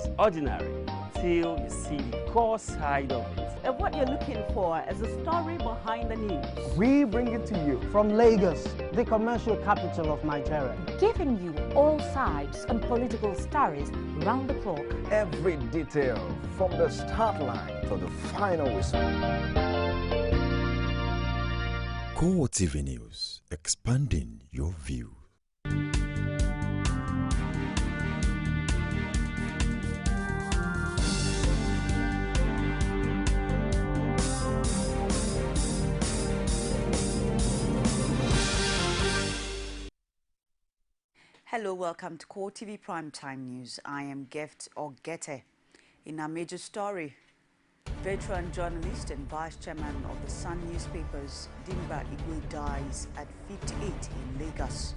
as ordinary till you see the core side of it. And what you're looking for is the story behind the news. We bring it to you from Lagos, the commercial capital of Nigeria. Giving you all sides and political stories round the clock. Every detail from the start line to the final whistle. CoreTV News, expanding your view. Hello, welcome to CoreTV Primetime News. I am Gift Ogete. In our major story, veteran journalist and vice chairman of the Sun newspapers, Dimba Igwe, dies at 58 in Lagos.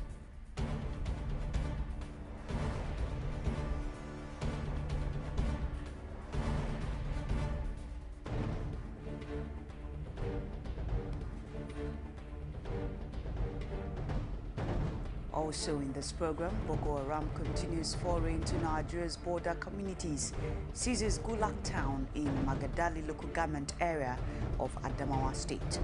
Also in this program, Boko Haram continues foray into Nigeria's border communities, seizes Gulak town in Magadali local government area of Adamawa state.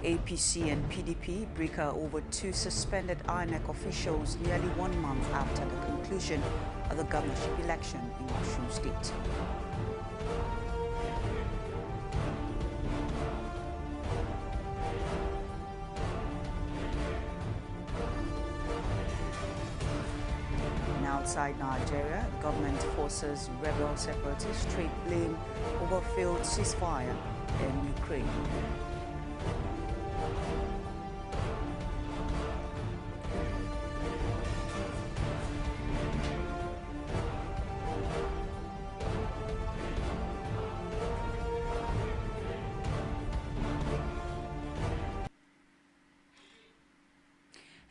APC and PDP bicker over two suspended INEC officials nearly 1 month after the conclusion of the governorship election in Osun State. And outside Nigeria, government forces rebel separatists trade blame over failed ceasefire in Ukraine.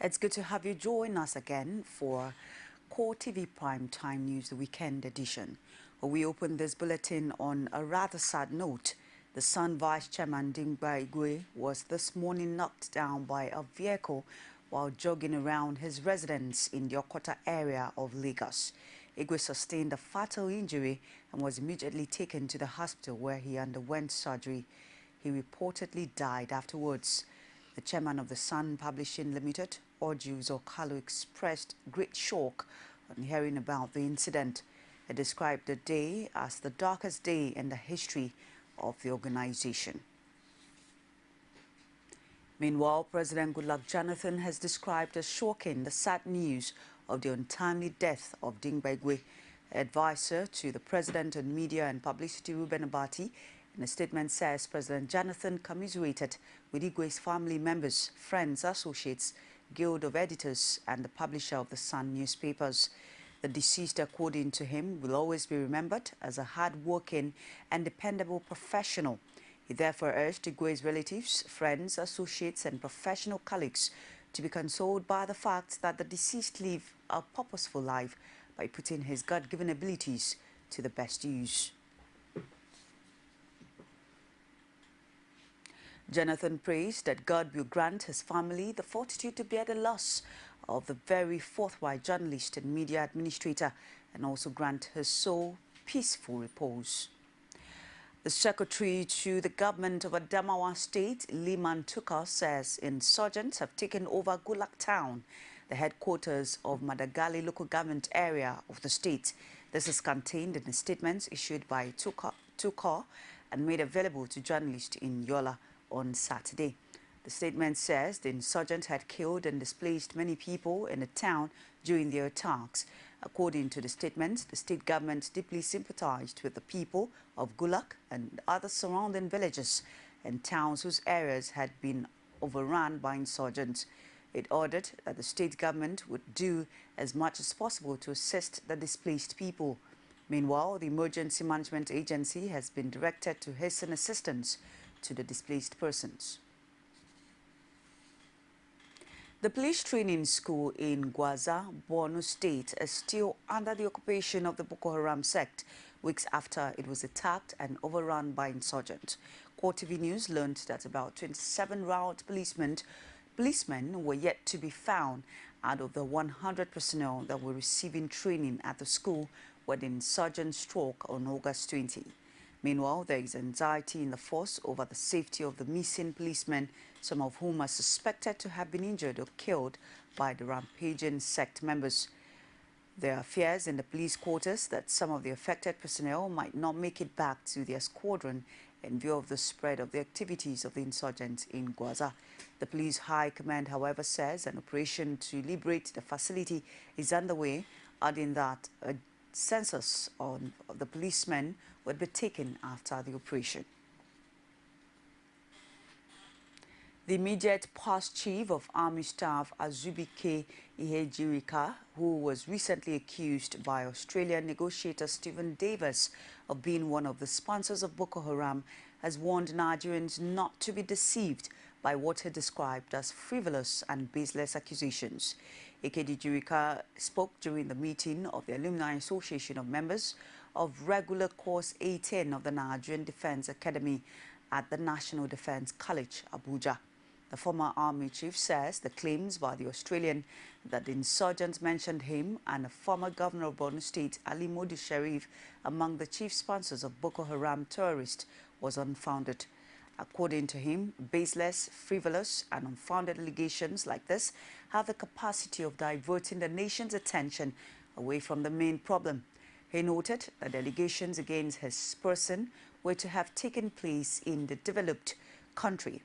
It's good to have you join us again for CoreTV Primetime News, the weekend edition. We open this bulletin on a rather sad note. The Sun Vice Chairman Dimba Igwe was this morning knocked down by a vehicle while jogging around his residence in the Okota area of Lagos. Igwe sustained a fatal injury and was immediately taken to the hospital where he underwent surgery. He reportedly died afterwards. The chairman of the Sun Publishing Limited, Orju Okalu, expressed great shock on hearing about the incident. He described the day as the darkest day in the history of the organization. Meanwhile, President Goodluck Jonathan has described as shocking the sad news of the untimely death of Dimba Igwe. Advisor to the President on Media and Publicity, Reuben Abati, in a statement says President Jonathan commiserated with Igwe's family members, friends, associates, Guild of Editors and the publisher of the Sun newspapers. The deceased, according to him, will always be remembered as a hard-working and dependable professional. He therefore urged Igwe's relatives, friends, associates and professional colleagues to be consoled by the fact that the deceased lived a purposeful life by putting his God-given abilities to the best use. Jonathan praised that God will grant his family the fortitude to bear the loss of the very forthright journalist and media administrator and also grant his soul peaceful repose. The secretary to the government of Adamawa State, Liman Tuka, says insurgents have taken over Gulak town, the headquarters of Madagali local government area of the state. This is contained in a statement issued by Tuka and made available to journalists in Yola on Saturday. The statement says the insurgents had killed and displaced many people in the town during their attacks. According to the statement, the state government deeply sympathized with the people of Gulak and other surrounding villages and towns whose areas had been overrun by insurgents. It ordered that the state government would do as much as possible to assist the displaced people. Meanwhile, the Emergency Management Agency has been directed to hasten assistance to the displaced persons. The police training school in Gwaza, Borno State is still under the occupation of the Boko Haram sect, weeks after it was attacked and overrun by insurgents. CoreTV News learned that about 27 route policemen were yet to be found out of the 100 personnel that were receiving training at the school where the insurgents struck on August 20. Meanwhile, there is anxiety in the force over the safety of the missing policemen, some of whom are suspected to have been injured or killed by the rampaging sect members. There are fears in the police quarters that some of the affected personnel might not make it back to their squadron in view of the spread of the activities of the insurgents in Gwaza. The police high command, however, says an operation to liberate the facility is underway, adding that a census of the policemen would be taken after the operation. The immediate past chief of Army Staff Azubike Ihejirika, who was recently accused by Australian negotiator Stephen Davis of being one of the sponsors of Boko Haram, has warned Nigerians not to be deceived by what he described as frivolous and baseless accusations. Ihejirika spoke during the meeting of the Alumni Association of Members of Regular Course A10 of the Nigerian Defence Academy at the National Defence College, Abuja. The former army chief says the claims by the Australian that the insurgents mentioned him and a former governor of Borno State, Ali Modi Sharif, among the chief sponsors of Boko Haram terrorists was unfounded. According to him, baseless, frivolous and unfounded allegations like this have the capacity of diverting the nation's attention away from the main problem. He noted that the allegations against his person were to have taken place in the developed country.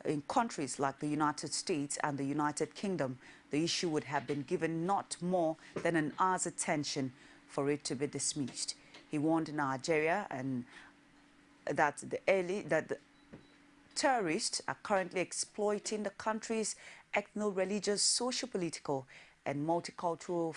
In countries like the United States and the United Kingdom, the issue would have been given not more than an hour's attention for it to be dismissed. He warned Nigeria and that the terrorists are currently exploiting the country's ethno-religious, socio-political and multicultural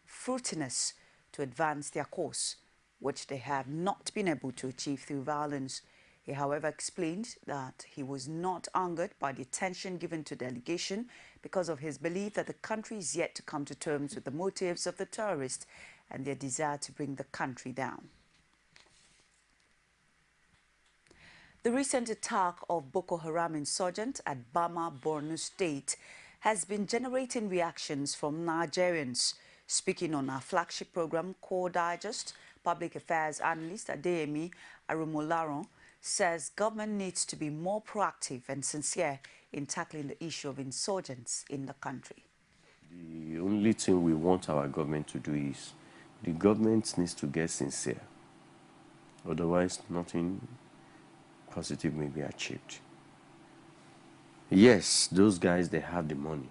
fruitiness to advance their cause, which they have not been able to achieve through violence. He, however, explained that he was not angered by the attention given to the allegation because of his belief that the country is yet to come to terms with the motives of the terrorists and their desire to bring the country down. The recent attack of Boko Haram insurgents at Bama, Borno State, has been generating reactions from Nigerians. Speaking on our flagship program, Core Digest, Public Affairs Analyst Adeyemi Arumolaron says government needs to be more proactive and sincere in tackling the issue of insurgents in the country. The only thing we want our government to do is the government needs to get sincere. Otherwise, nothing positive may be achieved. Yes, those guys, they have the money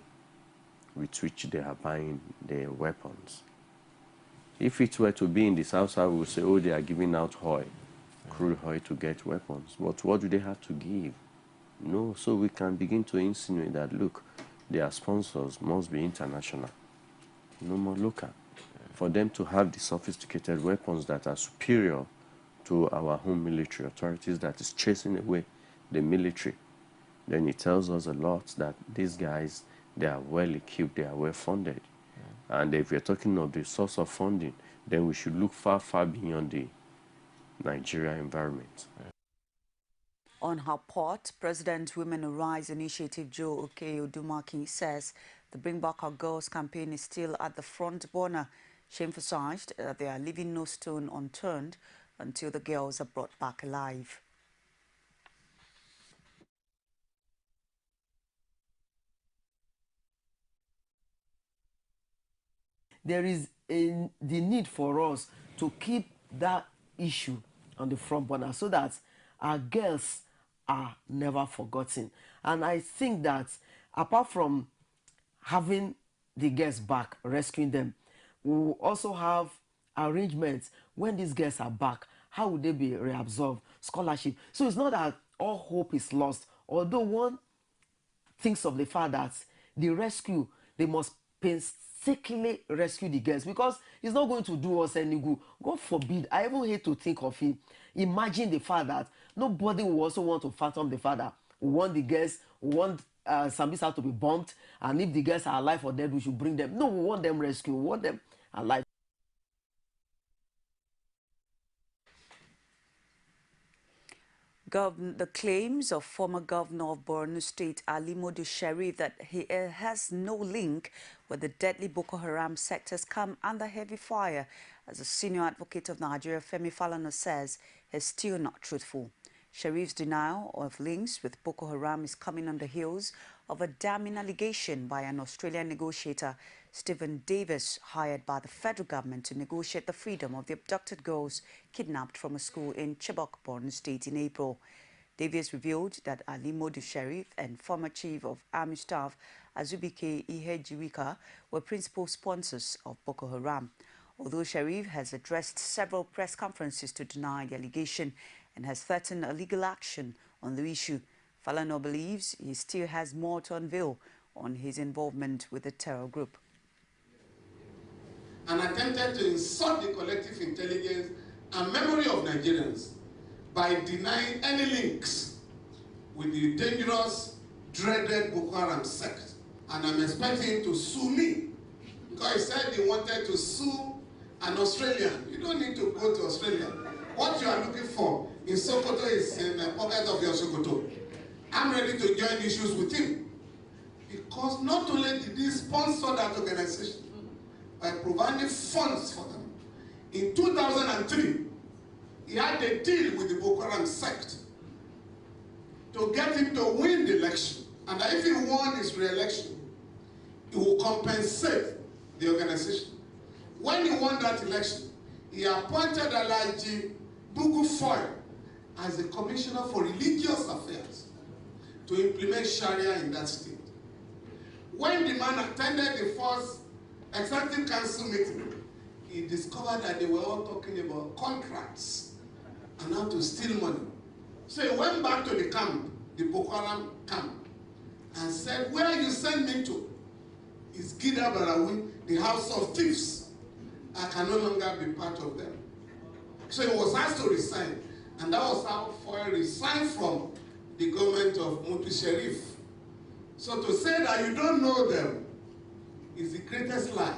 with which they are buying their weapons. If it were to be in the South, we would say, oh, they are giving out oil, crude oil to get weapons. But what do they have to give? No, so we can begin to insinuate that, look, their sponsors must be international, no more local. For them to have the sophisticated weapons that are superior to our home military authorities that is chasing away the military, then it tells us a lot that these guys, they are well equipped, they are well funded. And if we're talking of the source of funding, then we should look far, far beyond the Nigeria environment. On her part, President Women Who Rise Initiative Joe Okeyo-Dumaki says the Bring Back Our Girls campaign is still at the front burner. She emphasized that they are leaving no stone unturned until the girls are brought back alive. There is the need for us to keep that issue on the front burner so that our girls are never forgotten. And I think that apart from having the girls back, rescuing them, we will also have arrangements when these girls are back. How would they be reabsorbed? Scholarship. So it's not that all hope is lost. Although one thinks of the fact that the rescue, they must painstakingly rescue the girls because it's not going to do us any good. God forbid. I even hate to think of it. Imagine the fact that nobody will also want to fathom the fact that we want the girls, we want Sambisa to be bombed, and if the girls are alive or dead, we should bring them. No, we want them rescued. We want them alive. The claims of former governor of Borno State, Ali Modu Sharif, that he has no link with the deadly Boko Haram sectors come under heavy fire, as a senior advocate of Nigeria, Femi Falana, says is still not truthful. Sharif's denial of links with Boko Haram is coming on the heels of a damning allegation by an Australian negotiator, Stephen Davis, hired by the federal government to negotiate the freedom of the abducted girls kidnapped from a school in Chibok, Borno State in April. Davis revealed that Ali Modu Sharif and former Chief of Army Staff Azubike Ihejiwika were principal sponsors of Boko Haram. Although Sharif has addressed several press conferences to deny the allegation and has threatened a legal action on the issue, Falana believes he still has more to unveil on his involvement with the terror group. And attempted to insult the collective intelligence and memory of Nigerians by denying any links with the dangerous, dreaded Boko Haram sect. And I'm expecting him to sue me, because he said he wanted to sue an Australian. You don't need to go to Australia. What you are looking for in Sokoto is in the pocket of your Sokoto. I'm ready to join issues with him, because not only did he sponsor that organization by providing funds for them, in 2003, he had a deal with the Boko Haram sect to get him to win the election. And that if he won his re-election, he will compensate the organization. When he won that election, he appointed Alhaji Bugu Foy as the Commissioner for Religious Affairs to implement Sharia in that state. When the man attended the first Executive Council meeting, he discovered that they were all talking about contracts and how to steal money. So he went back to the camp, the Boko Haram camp, and said, where you send me to is Gida Barawi, the house of thieves. I can no longer be part of them. So he was asked to resign, and that was how Foy resigned from the government of Modu Sharif. So to say that you don't know them is the greatest lie.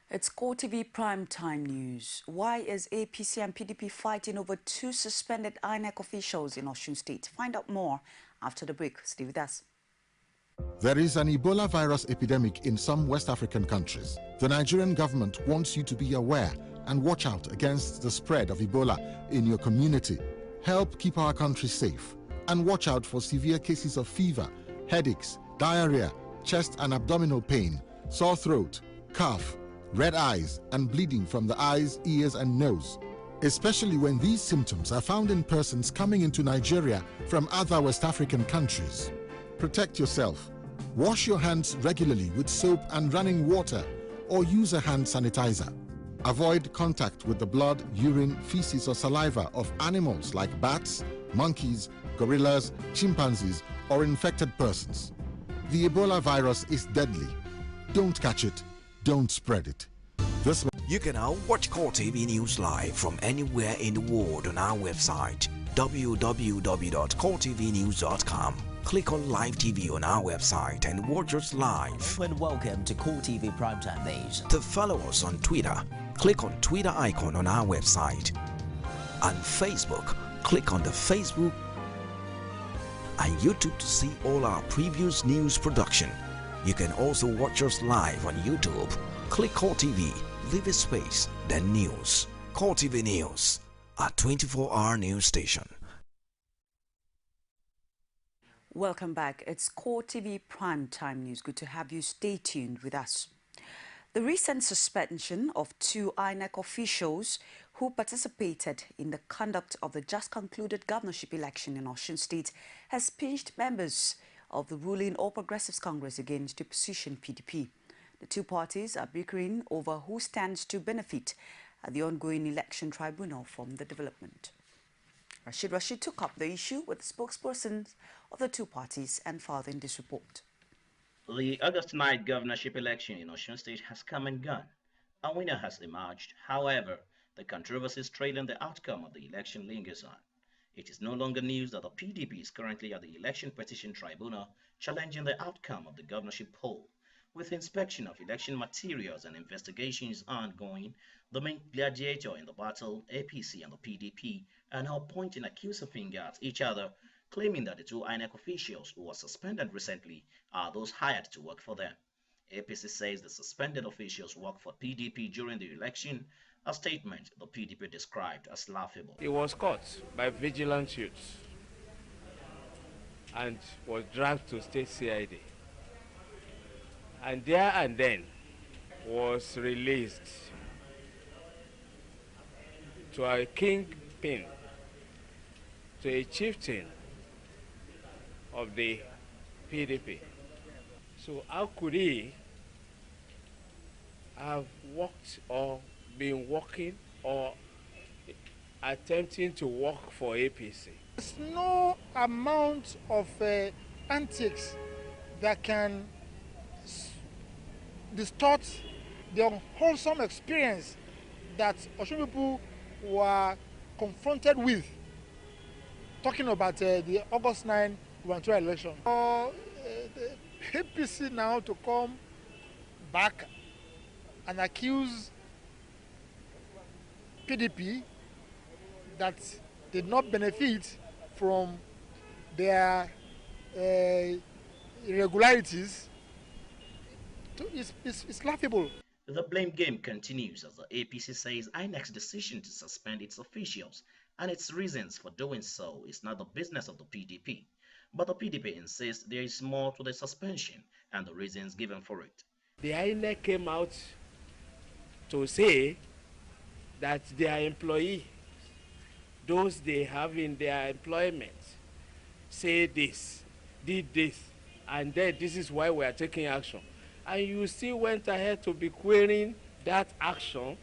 It's CoreTV Primetime News. Why is APC and PDP fighting over two suspended INEC officials in Osun State? Find out more after the break. Stay with us. There is an Ebola virus epidemic in some West African countries. The Nigerian government wants you to be aware and watch out against the spread of Ebola in your community. Help keep our country safe and watch out for severe cases of fever, headaches, diarrhea, chest and abdominal pain, sore throat, cough, red eyes and bleeding from the eyes, ears and nose, especially when these symptoms are found in persons coming into Nigeria from other West African countries. Protect yourself. Wash your hands regularly with soap and running water or use a hand sanitizer. Avoid contact with the blood, urine, feces or saliva of animals like bats, monkeys, gorillas, chimpanzees or infected persons. The Ebola virus is deadly. Don't catch it. Don't spread it. You can now watch CoreTV News live from anywhere in the world on our website www.coretvnews.com. Click on Live TV on our website and watch us live. And welcome to CoreTV Primetime News. To follow us on Twitter, click on Twitter icon on our website. On Facebook, click on the Facebook and YouTube to see all our previous news production. You can also watch us live on YouTube. Click CoreTV, leave a space, then News. CoreTV News, a 24-hour news station. Welcome back. It's CoreTV Primetime News. Good to have you. Stay tuned with us. The recent suspension of two INEC officials who participated in the conduct of the just concluded governorship election in Osun State has pinched members of the ruling All Progressives Congress against the opposition PDP. The two parties are bickering over who stands to benefit at the ongoing election tribunal from the development. Rashid took up the issue with the spokespersons of the two parties and filed in this report. The August 9th governorship election in Osun State has come and gone. A winner has emerged. However, the controversies trailing the outcome of the election lingers on. It is no longer news that the PDP is currently at the Election Petition Tribunal challenging the outcome of the governorship poll. With inspection of election materials and investigations ongoing, the main gladiator in the battle, APC and the PDP, are now pointing accusing fingers at each other, claiming that the two INEC officials who were suspended recently are those hired to work for them. APC says the suspended officials worked for PDP during the election, a statement the PDP described as laughable. He was caught by vigilant youths and was dragged to state CID. And there and then was released to a kingpin, to a chieftain of the PDP. So how could he have worked or been working or attempting to work for APC? There's no amount of antics that can distort the unwholesome experience that Osun people were confronted with, talking about the August 9 gubernatorial election. The APC now to come back and accuse PDP that did not benefit from their irregularities, it's laughable. The blame game continues as the APC says INEC's decision to suspend its officials and its reasons for doing so is not the business of the PDP. But the PDP insists there is more to the suspension and the reasons given for it. The INEC came out to say that their employee, those they have in their employment, say this, did this, and then this is why we are taking action. And you still went ahead to be querying that action,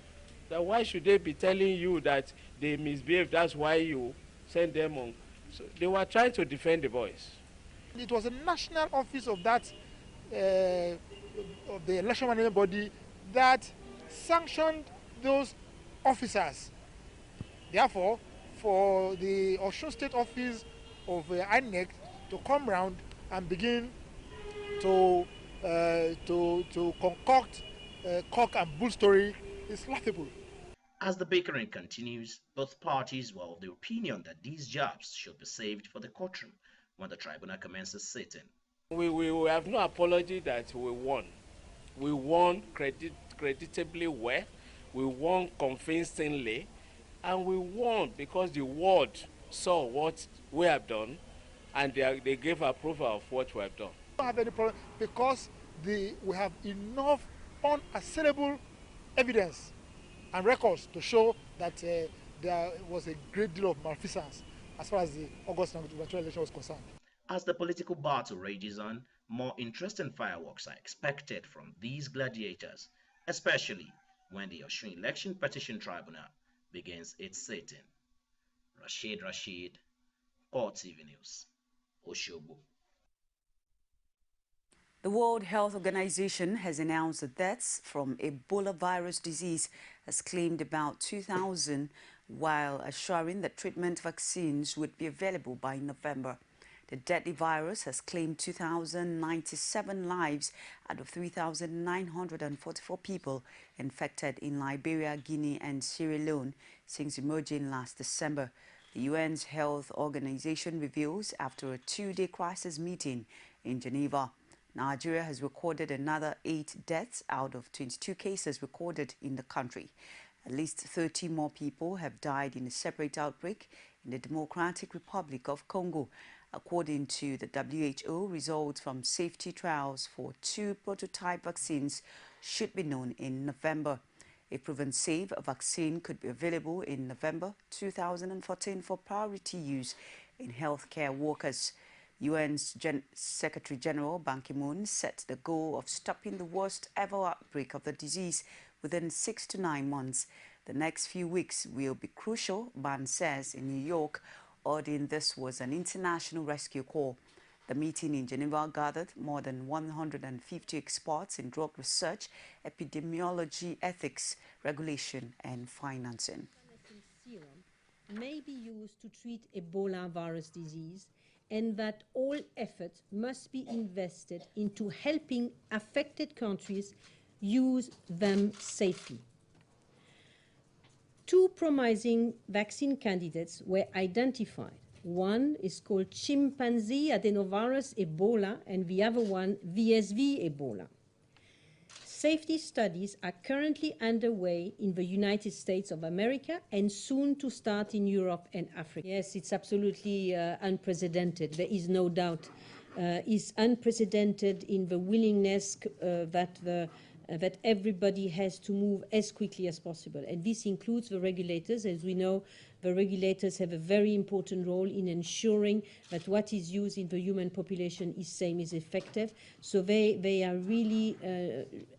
then why should they be telling you that they misbehaved? That's why you send them on. So they were trying to defend the boys. It was a national office of that, of the election management body that sanctioned those officers. Therefore, for the Osun State office of INEC to come round and begin to concoct cock and bull story is laughable. As the bickering continues, both parties were of the opinion that these jobs should be saved for the courtroom when the tribunal commences sitting. We have no apology that we won. We won creditably well, we won convincingly, and we won because the world saw what we have done and they gave approval of what we have done. We don't have any problem because we have enough unassailable evidence and records to show that there was a great deal of malfeasance as far as the August gubernatorial election was concerned. As the political battle rages on, more interesting fireworks are expected from these gladiators, especially when the Osun Election Petition Tribunal begins its sitting. Rashid, CoreTV News, Osogbo. The World Health Organization has announced that deaths from Ebola virus disease has claimed about 2,000, while assuring that treatment vaccines would be available by November. The deadly virus has claimed 2,097 lives out of 3,944 people infected in Liberia, Guinea and Sierra Leone since emerging last December. The UN's Health Organization reveals after a two-day crisis meeting in Geneva. Nigeria has recorded another 8 deaths out of 22 cases recorded in the country. At least 30 more people have died in a separate outbreak in the Democratic Republic of Congo. According to the WHO, results from safety trials for 2 prototype vaccines should be known in November. A proven safe vaccine could be available in November 2014 for priority use in healthcare workers. UN's Secretary General Ban Ki-moon set the goal of stopping the worst ever outbreak of the disease within 6 to 9 months. The next few weeks will be crucial, Ban says in New York, ordering this was an international rescue call. The meeting in Geneva gathered more than 150 experts in drug research, epidemiology, ethics, regulation and financing. Serum may be used to treat Ebola virus disease and that all efforts must be invested into helping affected countries use them safely. 2 promising vaccine candidates were identified. One is called chimpanzee adenovirus Ebola, and the other one VSV Ebola. Safety studies are currently underway in the United States of America and soon to start in Europe and Africa. Yes, it's absolutely unprecedented. There is no doubt. It's unprecedented in the willingness that everybody has to move as quickly as possible. And this includes the regulators. As we know, the regulators have a very important role in ensuring that what is used in the human population is same, is effective. So they are really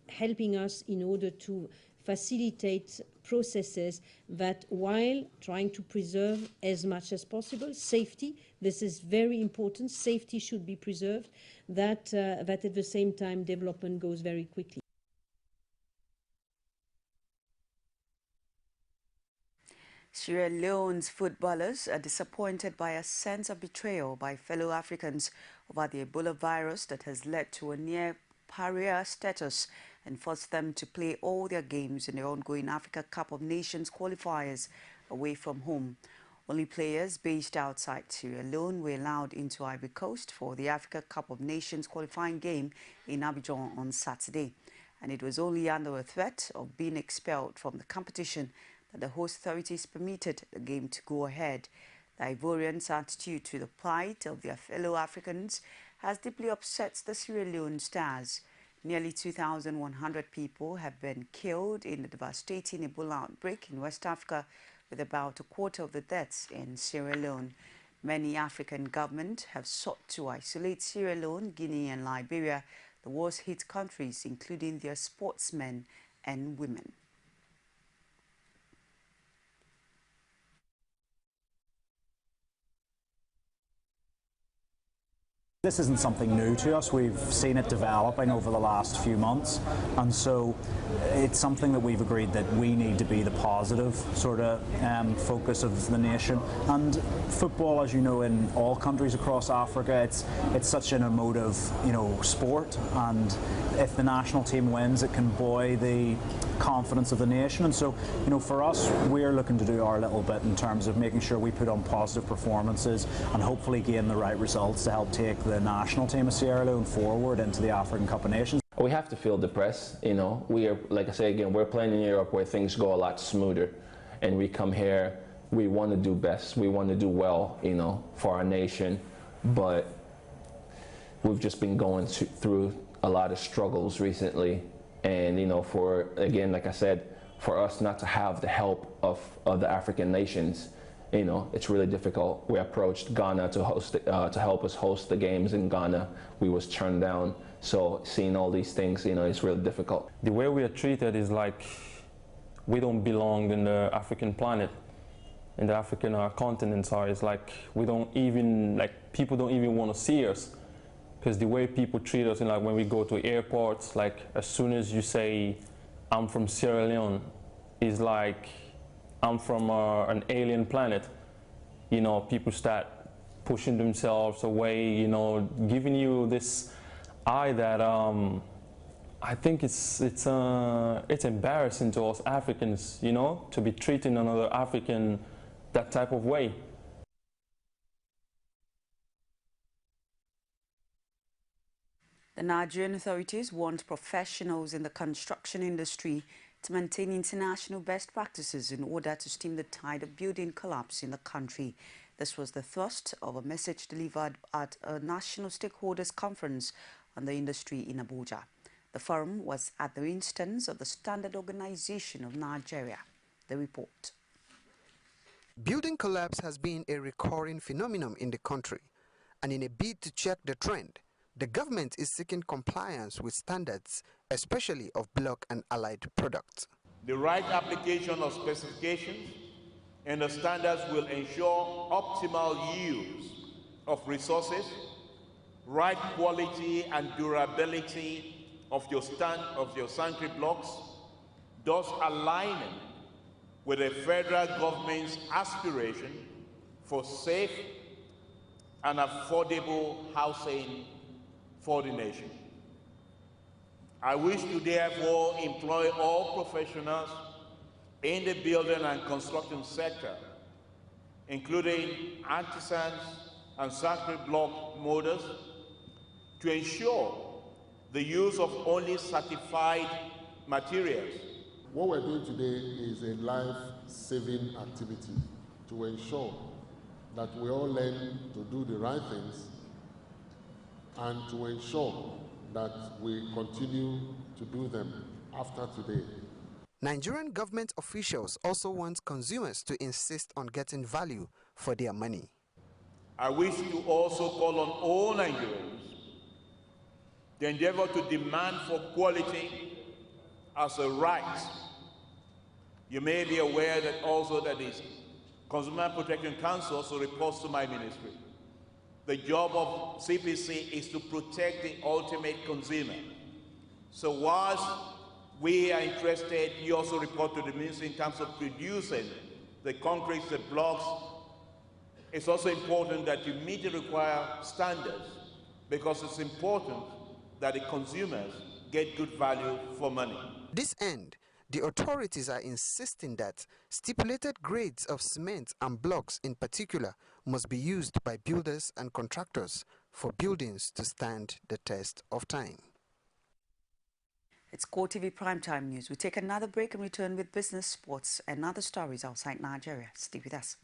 helping us in order to facilitate processes that, while trying to preserve as much as possible safety, this is very important, safety should be preserved, that at the same time development goes very quickly. Sierra Leone's footballers are disappointed by a sense of betrayal by fellow Africans over the Ebola virus that has led to a near pariah status and forced them to play all their games in the ongoing Africa Cup of Nations qualifiers away from home. Only players based outside Sierra Leone were allowed into Ivory Coast for the Africa Cup of Nations qualifying game in Abidjan on Saturday. And it was only under a threat of being expelled from the competition that the host authorities permitted the game to go ahead. The Ivorians' attitude to the plight of their fellow Africans has deeply upset the Sierra Leone Stars. Nearly 2,100 people have been killed in the devastating Ebola outbreak in West Africa, with about a quarter of the deaths in Sierra Leone. Many African governments have sought to isolate Sierra Leone, Guinea and Liberia, the worst-hit countries, including their sportsmen and women. This isn't something new to us. We've seen it developing over the last few months, and so it's something that we've agreed that we need to be the positive sort of focus of the nation. And football, as you know, in all countries across Africa, it's such an emotive, sport, and if the national team wins, it can buoy the confidence of the nation. And so, for us, we're looking to do our little bit in terms of making sure we put on positive performances and hopefully gain the right results to help take the national team of Sierra Leone forward into the African Cup of Nations. We have to feel depressed, We are, like I say again, we're playing in Europe where things go a lot smoother, and we come here, we want to do best, we want to do well, for our nation, but we've just been going through a lot of struggles recently, and for, again, like I said, for us not to have the help of the African nations, it's really difficult. We approached Ghana to help us host the games in Ghana. We was turned down. So seeing all these things, it's really difficult. The way we are treated is like we don't belong in the African planet, in the African continent. Sorry, it's like we don't even, people don't even want to see us, because the way people treat us, when we go to airports, as soon as you say, I'm from Sierra Leone, it's like I'm from an alien planet. People start pushing themselves away, giving you this eye that I think it's embarrassing to us Africans, to be treating another African that type of way. The Nigerian authorities want professionals in the construction industry to maintain international best practices in order to stem the tide of building collapse in the country. This was the thrust of a message delivered at a national stakeholders conference on the industry in Abuja. The forum was at the instance of the Standard Organization of Nigeria. The report. Building collapse has been a recurring phenomenon in the country, and in a bid to check the trend, the government is seeking compliance with standards, especially of block and allied products. The right application of specifications and the standards will ensure optimal use of resources, right quality and durability of your sanctuary blocks, thus aligning with the federal government's aspiration for safe, and affordable housing for the nation. I wish to therefore employ all professionals in the building and construction sector, including artisans and circuit block molders, to ensure the use of only certified materials. What we're doing today is a life-saving activity to ensure that we all learn to do the right things and to ensure that we continue to do them after today. Nigerian government officials also want consumers to insist on getting value for their money. I wish to also call on all Nigerians to endeavor to demand for quality as a right. You may be aware that also that the Consumer Protection Council also reports to my ministry. The job of CPC is to protect the ultimate consumer. So whilst we are interested, you also report to the ministry in terms of producing the concrete, the blocks. It's also important that you meet the required standards, because it's important that the consumers get good value for money. This end, the authorities are insisting that stipulated grades of cement and blocks in particular must be used by builders and contractors for buildings to stand the test of time. It's CoreTV Primetime News. We take another break and return with business, sports, and other stories outside Nigeria. Stay with us.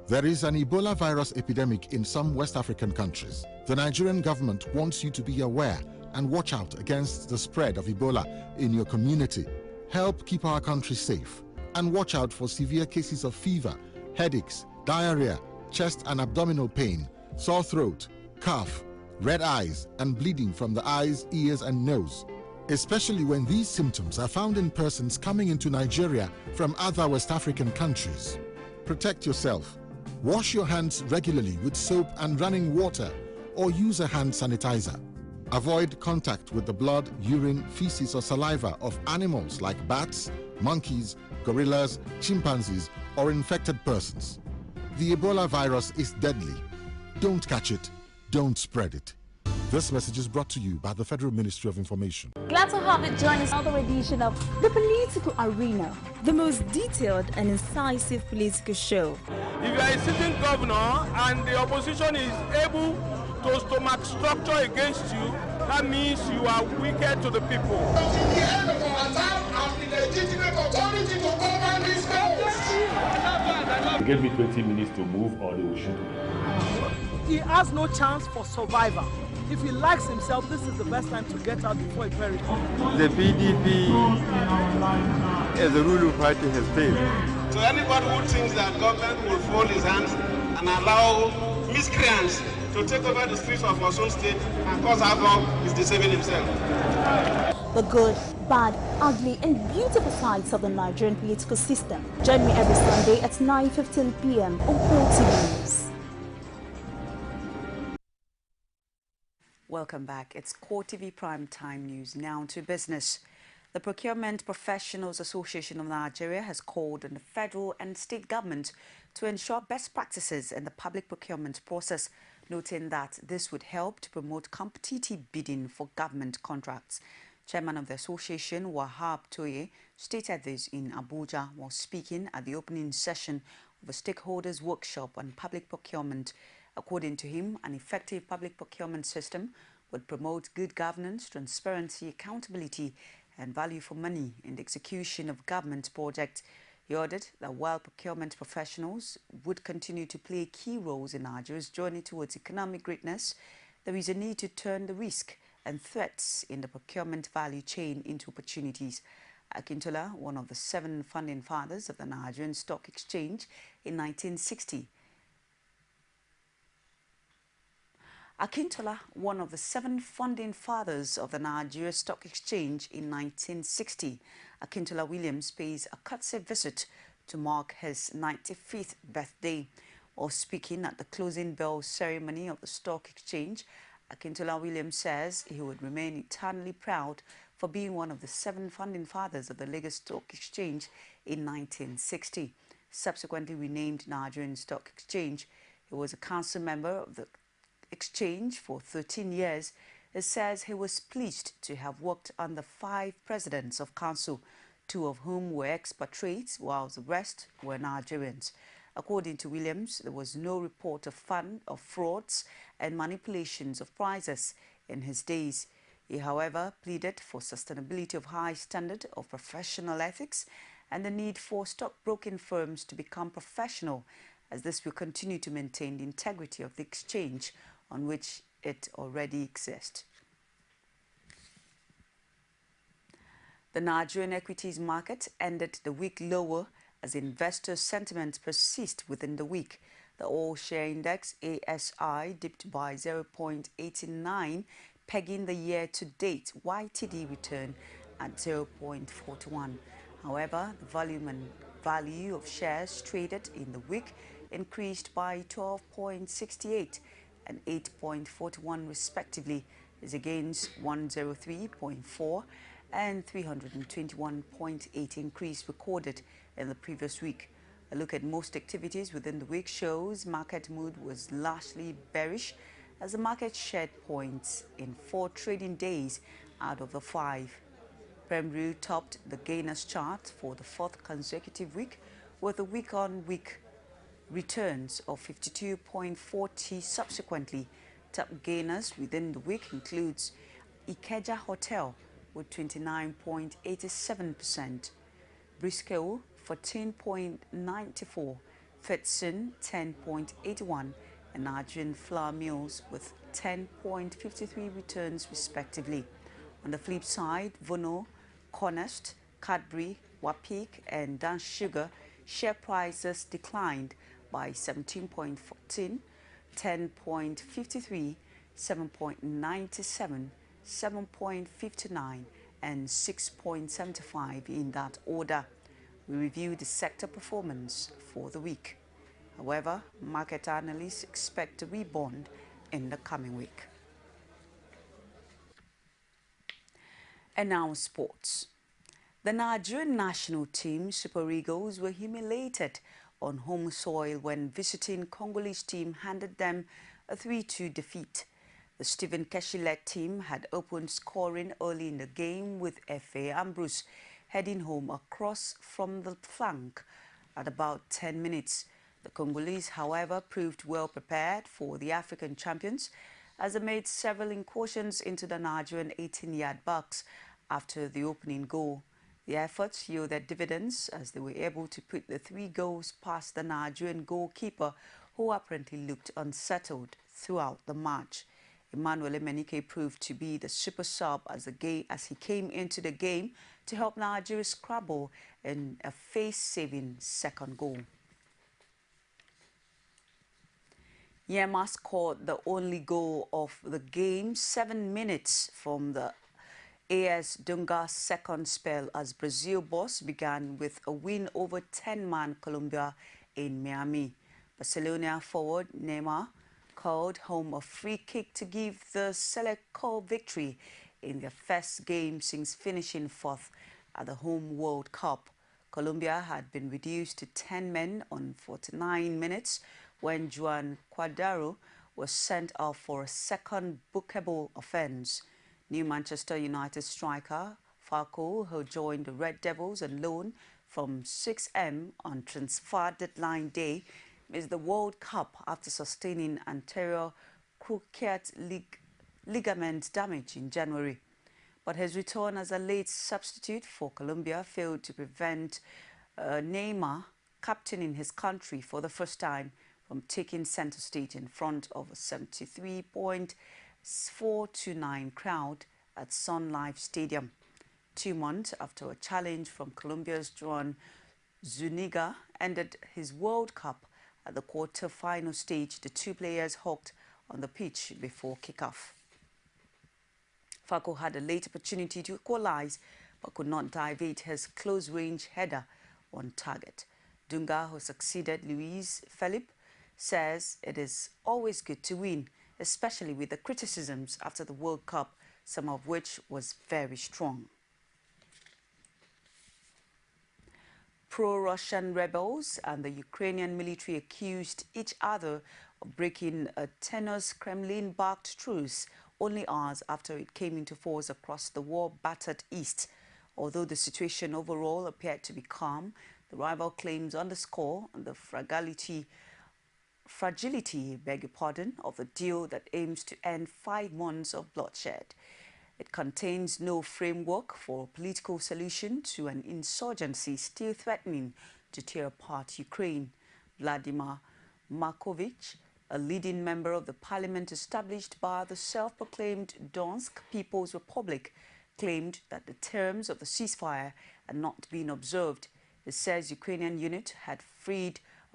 There is an Ebola virus epidemic in some West African countries. The Nigerian government wants you to be aware and watch out against the spread of Ebola in your community. Help keep our country safe and watch out for severe cases of fever, headaches, diarrhea, chest and abdominal pain, sore throat, cough, red eyes, and bleeding from the eyes, ears, and nose, especially when these symptoms are found in persons coming into Nigeria from other West African countries. Protect yourself. Wash your hands regularly with soap and running water, or use a hand sanitizer. Avoid contact with the blood, urine, feces, or saliva of animals like bats, monkeys, gorillas, chimpanzees, or infected persons. The Ebola virus is deadly. Don't catch it. Don't spread it. This message is brought to you by the Federal Ministry of Information. Glad to have you join us on another edition of The Political Arena, the most detailed and incisive political show. If you are a sitting governor and the opposition is able to stomach structure against you, that means you are wicked to the people. The end of our time as the legitimate authority to govern this country. Give me 20 minutes to move or they will shoot me. He has no chance for survival. If he likes himself, this is the best time to get out before he perishes. The PDP as a ruling party has failed. So anybody who thinks that government will fold his hands and allow miscreants to take over the streets of our own state and cause havoc is deceiving himself. The good, bad, ugly, and beautiful sides of the Nigerian political system. Join me every Sunday at 9:15 p.m. on CoreTV News. Welcome back. It's CoreTV Primetime News. Now to business. The Procurement Professionals Association of Nigeria has called on the federal and state government to ensure best practices in the public procurement process, noting that this would help to promote competitive bidding for government contracts. Chairman of the association, Wahab Toye, stated this in Abuja while speaking at the opening session of a stakeholders workshop on public procurement. According to him, an effective public procurement system would promote good governance, transparency, accountability, and value for money in the execution of government projects. He ordered that while procurement professionals would continue to play key roles in Nigeria's journey towards economic greatness, there is a need to turn the risk and threats in the procurement value chain into opportunities. Akintola, one of the 7 founding fathers of the Nigerian Stock Exchange in 1960, Akintola, one of the 7 founding fathers of the Nigeria Stock Exchange in 1960, Akintola Williams pays a courtesy visit to mark his 95th birthday. While speaking at the closing bell ceremony of the Stock Exchange, Akintola Williams says he would remain eternally proud for being one of the 7 founding fathers of the Lagos Stock Exchange in 1960. Subsequently renamed Nigerian Stock Exchange, He was a council member of the Exchange for 13 years. He says he was pleased to have worked under 5 presidents of council, 2 of whom were expatriates, while the rest were Nigerians. According to Williams, there was no report of frauds and manipulations of prizes in his days. He, however, pleaded for sustainability of high standard of professional ethics and the need for stockbroking firms to become professional, as this will continue to maintain the integrity of the exchange on which it already exists. The Nigerian equities market ended the week lower as investor sentiment persists within the week. The all-share index, ASI, dipped by 0.89, pegging the year-to-date YTD return at 0.41. However, the volume and value of shares traded in the week increased by 12.68 and 8.41 respectively, as against 103.4 and 321.8 increase recorded in the previous week. A look at most activities within the week shows market mood was largely bearish as the market shed points in 4 trading days out of the 5. Premru topped the gainers chart for the 4th consecutive week with a week-on-week returns of 52.40 subsequently. Top gainers within the week includes Ikeja Hotel with 29.87%, Briscoe 14.94%, Fetson 10.81%, and Nigerian Flour Mills with 10.53 returns respectively. On the flip side, Vono, Cornest, Cadbury, Wapik, and Dan Sugar share prices declined by 17.14, 10.53, 7.97, 7.59 and 6.75 in that order. We review the sector performance for the week. However, market analysts expect a rebound in the coming week. And now sports. The Nigerian national team, Super Eagles, were humiliated on home soil when visiting Congolese team handed them a 3-2 defeat. The Stephen Keshi-led team had opened scoring early in the game with F.A. Ambrose heading home across from the flank at about 10 minutes. The Congolese, however, proved well prepared for the African champions as they made several incursions into the Nigerian 18-yard box after the opening goal. The efforts yielded dividends as they were able to put the 3 goals past the Nigerian goalkeeper, who apparently looked unsettled throughout the match. Emmanuel Emenike proved to be the super sub as he came into the game to help Nigeria scrabble in a face-saving second goal. Yema scored the only goal of the game 7 minutes from the AS Dunga's second spell as Brazil boss began with a win over 10-man Colombia in Miami. Barcelona forward Neymar called home a free kick to give the Selecao victory in their first game since finishing 4th at the home World Cup. Colombia had been reduced to 10 men on 49 minutes when Juan Cuadrado was sent off for a second bookable offence. New Manchester United striker Falco, who joined the Red Devils on loan from 6M on transfer deadline day, missed the World Cup after sustaining anterior cruciate ligament damage in January. But his return as a late substitute for Colombia failed to prevent Neymar, captaining his country for the first time, from taking centre stage in front of a 73.429 crowd at Sun Life Stadium. 2 months after a challenge from Colombia's Juan Zuniga ended his World Cup, at the quarter-final stage, the 2 players hooked on the pitch before kick-off. Falco had a late opportunity to equalize but could not divert his close-range header on target. Dunga, who succeeded Luis Felipe, says it is always good to win, especially with the criticisms after the World Cup, some of which was very strong. pro-Russian rebels and the Ukrainian military accused each other of breaking a tenuous Kremlin-backed truce only hours after it came into force across the war-battered east. Although the situation overall appeared to be calm, the rival claims underscore the fragility, of the deal that aims to end 5 months of bloodshed. It contains no framework for a political solution to an insurgency still threatening to tear apart Ukraine. Vladimir Markovich, a leading member of the parliament established by the self-proclaimed Donetsk People's Republic, claimed that the terms of the ceasefire are not being observed. He says Ukrainian unit had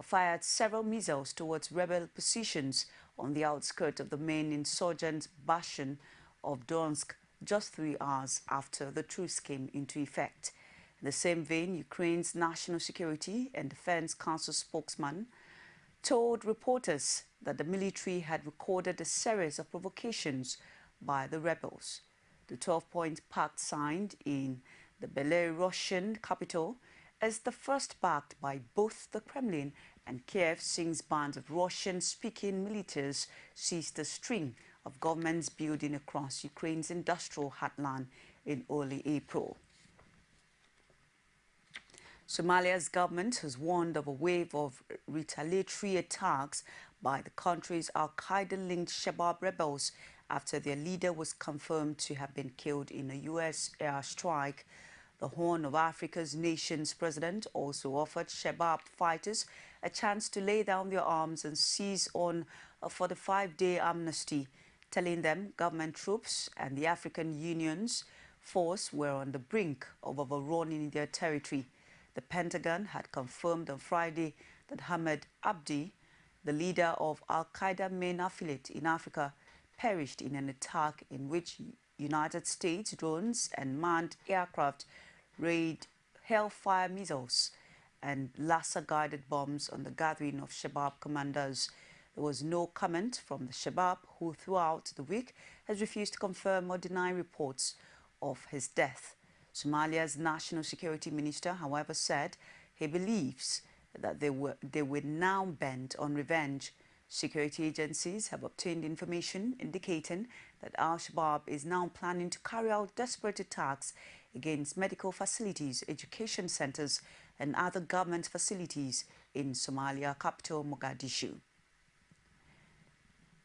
fired several missiles towards rebel positions on the outskirts of the main insurgent bastion of Donetsk just 3 hours after the truce came into effect. In the same vein, Ukraine's National Security and Defense Council spokesman told reporters that the military had recorded a series of provocations by the rebels. The 12-point pact signed in the Belarusian capital is the first backed by both the Kremlin and Kiev since bands of Russian-speaking militias seized a string of governments building across Ukraine's industrial heartland in early April. Somalia's government has warned of a wave of retaliatory attacks by the country's al-Qaeda-linked Shabab rebels after their leader was confirmed to have been killed in a U.S. airstrike. The Horn of Africa's nation's president also offered Shabab fighters a chance to lay down their arms and seize on a 45-day amnesty, telling them government troops and the African Union's force were on the brink of overrunning their territory. The Pentagon had confirmed on Friday that Ahmed Abdi, the leader of al-Qaeda main affiliate in Africa, perished in an attack in which United States drones and manned aircraft raid Hellfire missiles and laser-guided bombs on the gathering of Shabab commanders. There was no comment from the Shabab, who throughout the week has refused to confirm or deny reports of his death. Somalia's National Security Minister, however, said he believes that they were now bent on revenge. Security agencies have obtained information indicating that al-Shabaab is now planning to carry out desperate attacks against medical facilities, education centers, and other government facilities in Somalia capital Mogadishu.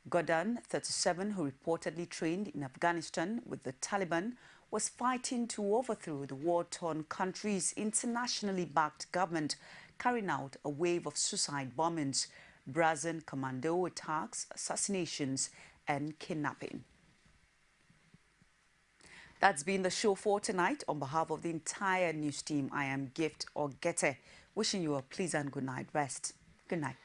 Gordon, 37, who reportedly trained in Afghanistan with the Taliban, was fighting to overthrow the war-torn country's internationally backed government, carrying out a wave of suicide bombings, brazen commando attacks, assassinations, and kidnapping. That's been the show for tonight. On behalf of the entire news team, I am Gift Ogete, wishing you a pleasant good night rest. Good night.